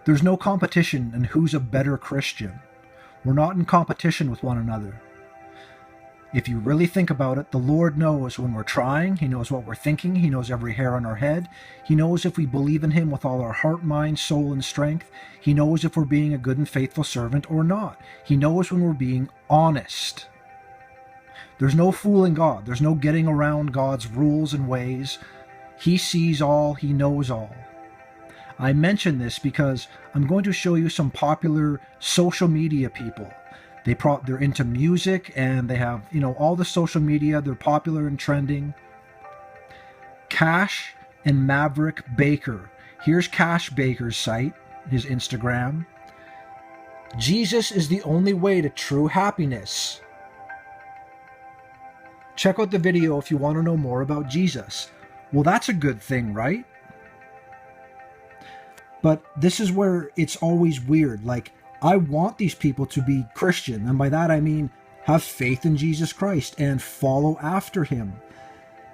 There's no competition in who's a better Christian. We're not in competition with one another. If you really think about it, the Lord knows when we're trying. He knows what we're thinking. He knows every hair on our head. He knows if we believe in Him with all our heart, mind, soul, and strength. He knows if we're being a good and faithful servant or not. He knows when we're being honest. There's no fooling God. There's no getting around God's rules and ways. He sees all. He knows all. I mention this because I'm going to show you some popular social media people. They're into music, and they have, all the social media. They're popular and trending. Cash and Maverick Baker. Here's Cash Baker's site, his Instagram. Jesus is the only way to true happiness. Check out the video if you want to know more about Jesus. Well, that's a good thing, right? But this is where it's always weird. Like, I want these people to be Christian, and by that I mean have faith in Jesus Christ and follow after Him.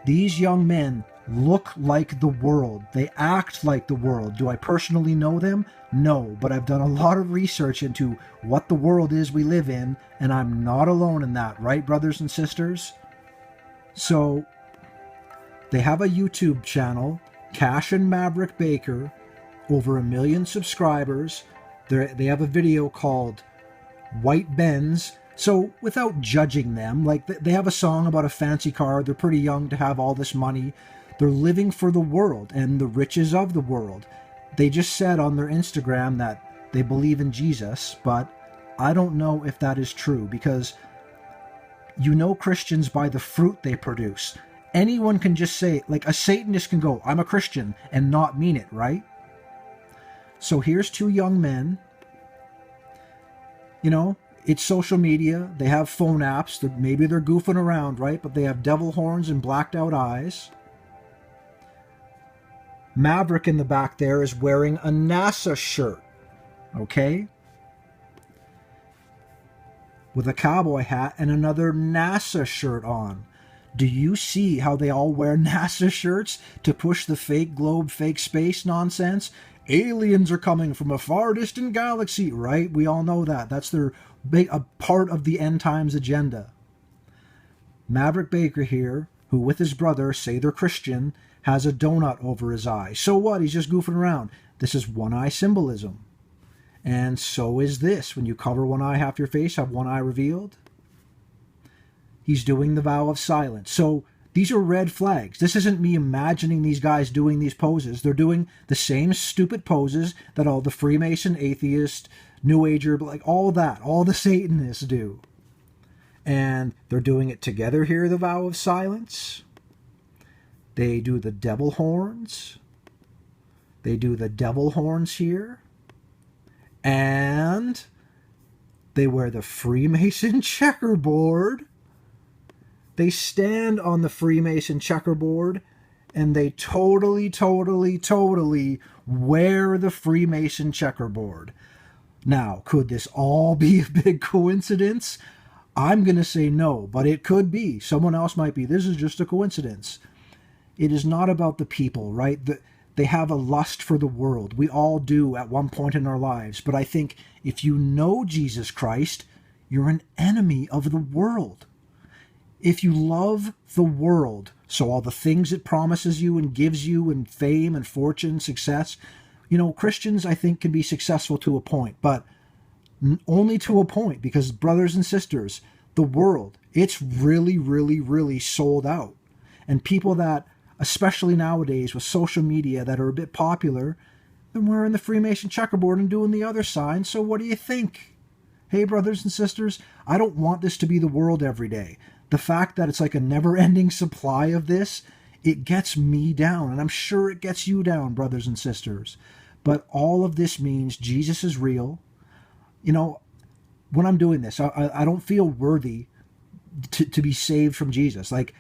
These young men look like the world. They act like the world. Do I personally know them? No, but I've done a lot of research into what the world is we live in, and I'm not alone in that, right, brothers and sisters? So, they have a YouTube channel, Cash and Maverick Baker, over 1 million subscribers. They have a video called White Benz. So without judging them, like they have a song about a fancy car. They're pretty young to have all this money. They're living for the world and the riches of the world. They just said on their Instagram that they believe in Jesus, but I don't know if that is true, because you know Christians by the fruit they produce. Anyone can just say, like a Satanist can go, I'm a Christian, and not mean it, right? So here's two young men. It's social media. They have phone apps. Maybe they're goofing around, right? But they have devil horns and blacked out eyes. Maverick in the back there is wearing a NASA shirt. Okay? With a cowboy hat and another NASA shirt on. Do you see how they all wear NASA shirts to push the fake globe, fake space nonsense? Aliens are coming from a far distant galaxy, right? We all know that. That's a part of the end times agenda. Maverick Baker here, who with his brother say they're Christian, has a donut over his eye. So what? He's just goofing around. This is one eye symbolism. And so is this. When you cover one eye, half your face, have one eye revealed. He's doing the vow of silence. So these are red flags. This isn't me imagining these guys doing these poses. They're doing the same stupid poses that all the Freemason, atheist, New Ager, like all the Satanists do. And they're doing it together here, the vow of silence. They do the devil horns. They do the devil horns here. And they wear the Freemason checkerboard. They stand on the Freemason checkerboard, and they totally wear the Freemason checkerboard. Now, could this all be a big coincidence? I'm going to say no, but it could be. Someone else might be. This is just a coincidence. It is not about the people, right? They have a lust for the world. We all do at one point in our lives. But I think if you know Jesus Christ, you're an enemy of the world. If you love the world, so all the things it promises you and gives you, and fame and fortune, success, Christians, I think, can be successful to a point, but only to a point, because brothers and sisters, the world, it's really sold out. And people that, especially nowadays with social media, that are a bit popular, they're wearing the Freemason checkerboard and doing the other sign. So what do you think? Hey, brothers and sisters, I don't want this to be the world every day. The fact that it's like a never-ending supply of this, it gets me down, and I'm sure it gets you down, brothers and sisters. But all of this means Jesus is real. When I'm doing this, I don't feel worthy to be saved from Jesus. Like,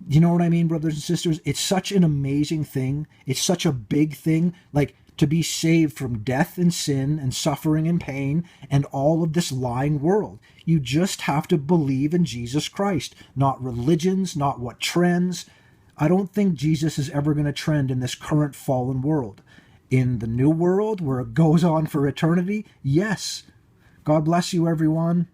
you know what I mean, brothers and sisters? It's such an amazing thing. It's such a big thing. Like, to be saved from death and sin and suffering and pain and all of this lying world. You just have to believe in Jesus Christ, not religions, not what trends. I don't think Jesus is ever going to trend in this current fallen world. in the new world where it goes on for eternity? Yes. God bless you, everyone.